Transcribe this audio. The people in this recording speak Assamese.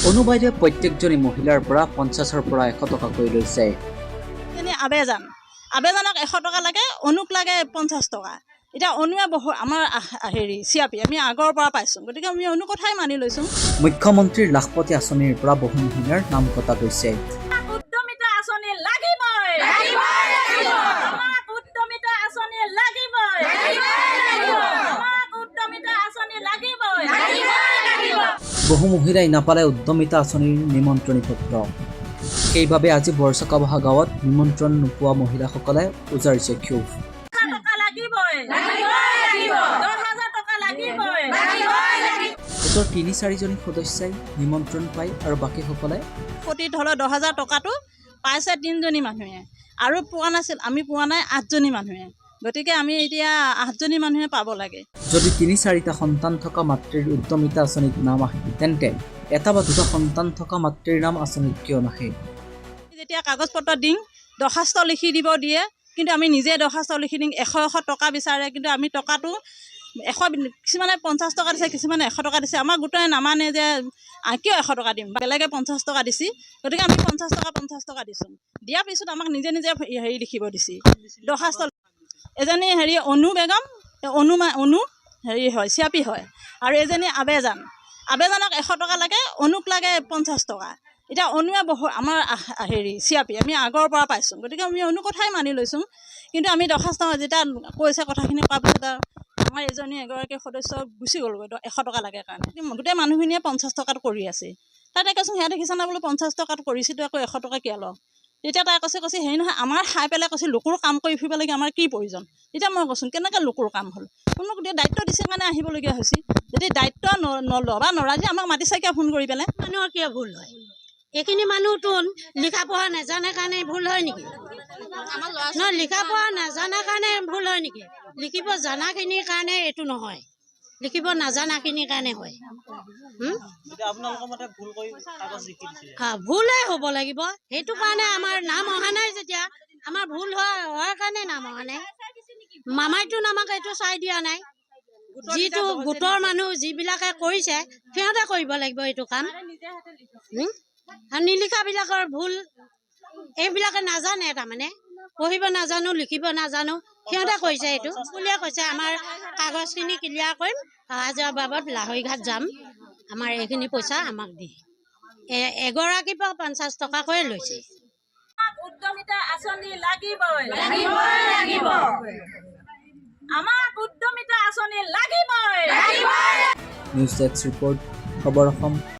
অনুবাইদে প্ৰত্যেকজনী মহিলাৰ পৰা 50ৰ পৰা 100 টকাকৈ লৈছে। আবেদনক 100 টকা লাগে, অনুক লাগে 50 টকা। এতিয়া অনুৱে আমাৰ চিয়াপি আমি আগৰ পৰা পাইছোঁ, গতিকে আমি অনু কথাই মানি লৈছোঁ। মুখ্যমন্ত্ৰীৰ লাখপতি আঁচনিৰ পৰা বহু মহিলাৰ নাম কটা গৈছে। উদ্যমিতা আঁচনি লাগিবই, উদ্যমিতা আঁচনি লাগিবই, উদ্যমিতা আঁচনি লাগিবই। বহু মহিলাই নাপালে উদ্যমিতা আঁচনিৰ নিমন্ত্ৰণী পত্ৰ। সেইবাবে আজি বৰচকাবহা গাঁৱত নিমন্ত্ৰণ নোপোৱা মহিলাসকলে উজাৰিছে ক্ষোভ। গোটৰ 3-4জনী সদস্যাই নিমন্ত্ৰণ পায় আৰু বাকীসকলে প্ৰতি ধৰক 10,000 টকাটো পাইছে 3জনী মানুহে, আৰু পোৱা নাছিল, আমি পোৱা নাই 8জনী মানুহে। গতিকে আমি এতিয়া 8জনী মানুহে পাব লাগে। যদি 3-4টা সন্তান থকা মাতৃৰ উদ্যমিতা আঁচনিত নাম আহে, তেন্তে এটা বা দুটা সন্তান থকা মাতৃৰ নাম আঁচনিত কিয় নাহে? যেতিয়া কাগজ পত্ৰ দিম, দৰখাস্ত লিখি দিব দিয়ে, কিন্তু আমি নিজে দৰখাস্ত লিখি দিম। 100 টকা বিচাৰে, কিন্তু আমি টকাটো কিছুমানে 50 টকা দিছে, কিছুমানে 100 টকা দিছে। আমাৰ গোটেই নামানে যে কিয় 100 টকা দিম, বেলেগে 50 টকা দিছে। গতিকে আমি 50 টকা দিছোঁ। দিয়াৰ পিছত আমাক নিজে লিখিব দিছে দৰখাস্ত। এজনী অনু বেগম, অনু হয়, চিয়াপি হয়, আৰু এজনী আবেদনক 100 টকা লাগে, অনুক লাগে 50 টকা। এতিয়া অনুৱে আমাৰ চিয়াপি আমি আগৰ পৰা পাইছোঁ, গতিকে আমি অনু কথাই মানি লৈছোঁ। কিন্তু আমি দৰখাস্ত যেতিয়া কৈছে কথাখিনি কোৱাৰ পিছত আমাৰ এগৰাকী সদস্য গুচি গ'লগৈ 100 টকা লাগে কাৰণে। গোটেই মানুহখিনিয়ে 50 টকাত কৰি আছে। তাতে কৈছোঁ সিহঁতে দেখিছা না বোলো 50 টকাত কৰিছিলোঁ, আকৌ 100 টকা কিয় লওঁ? তেতিয়া তাই কৈছে হেৰি নহয়, আমাৰ খাই পেলাই কৈছে লোকৰ কাম কৰি ফুৰিব লাগে, আমাৰ কি প্ৰয়োজন? তেতিয়া মই কৈছোঁ কেনেকৈ লোকৰ কাম হ'ল? কোনো গোটেই দায়িত্ব দিছে কাৰণে আহিবলগীয়া হৈছে। যদি দায়িত্ব নল'বা নৰাজি আমাক মাতিছে কিয় ফোন কৰি পেলাই? মানুহৰ কিয় ভুল হয়? এইখিনি মানুহতো লিখা পঢ়া নাজানে কাৰণে ভুল হয় নেকি? নহয়, লিখা পঢ়া নাজানাৰ কাৰণে ভুল হয় নেকি? লিখিব জানাখিনিৰ কাৰণে এইটো নহয়, লিখিব নাজানাখিনিৰ কাৰণে হয়। ভুলেই হ'ব লাগিব, সেইটো কাৰণে আমাৰ নাম অহা নাই। যেতিয়া আমাৰ ভুল হোৱাৰ কাৰণে নাম অহা নাই। মামাইতো আমাক এইটো চাই দিয়া নাই। যিটো গোটৰ মানুহ যিবিলাকে কৰিছে সিহঁতে কৰিব লাগিব এইটো কাম। নিলিখাবিলাকৰ ভুল, এইবিলাকে নাজানে, তাৰমানে পঢ়িব নাজানো, লিখিব নাজানো, সিহঁতে কৈছে এইটো বুলিয়ে কৈছে। আমাৰ কাগজখিনি ক্লিয়াৰ কৰিম, অহা যোৱা বাবদ লাহৈঘাট যাম, আমাৰ এইখিনি পইচা আমাক দি এগৰাকীৰ পৰা 50 টকাকৈ লৈছে। উদ্যমিতা আঁচনি লাগিবই, আমাক উদ্যমিতা আঁচনি লাগিবই। নিউজ ডেস্ক ৰিপৰ্ট, খবৰ অসম।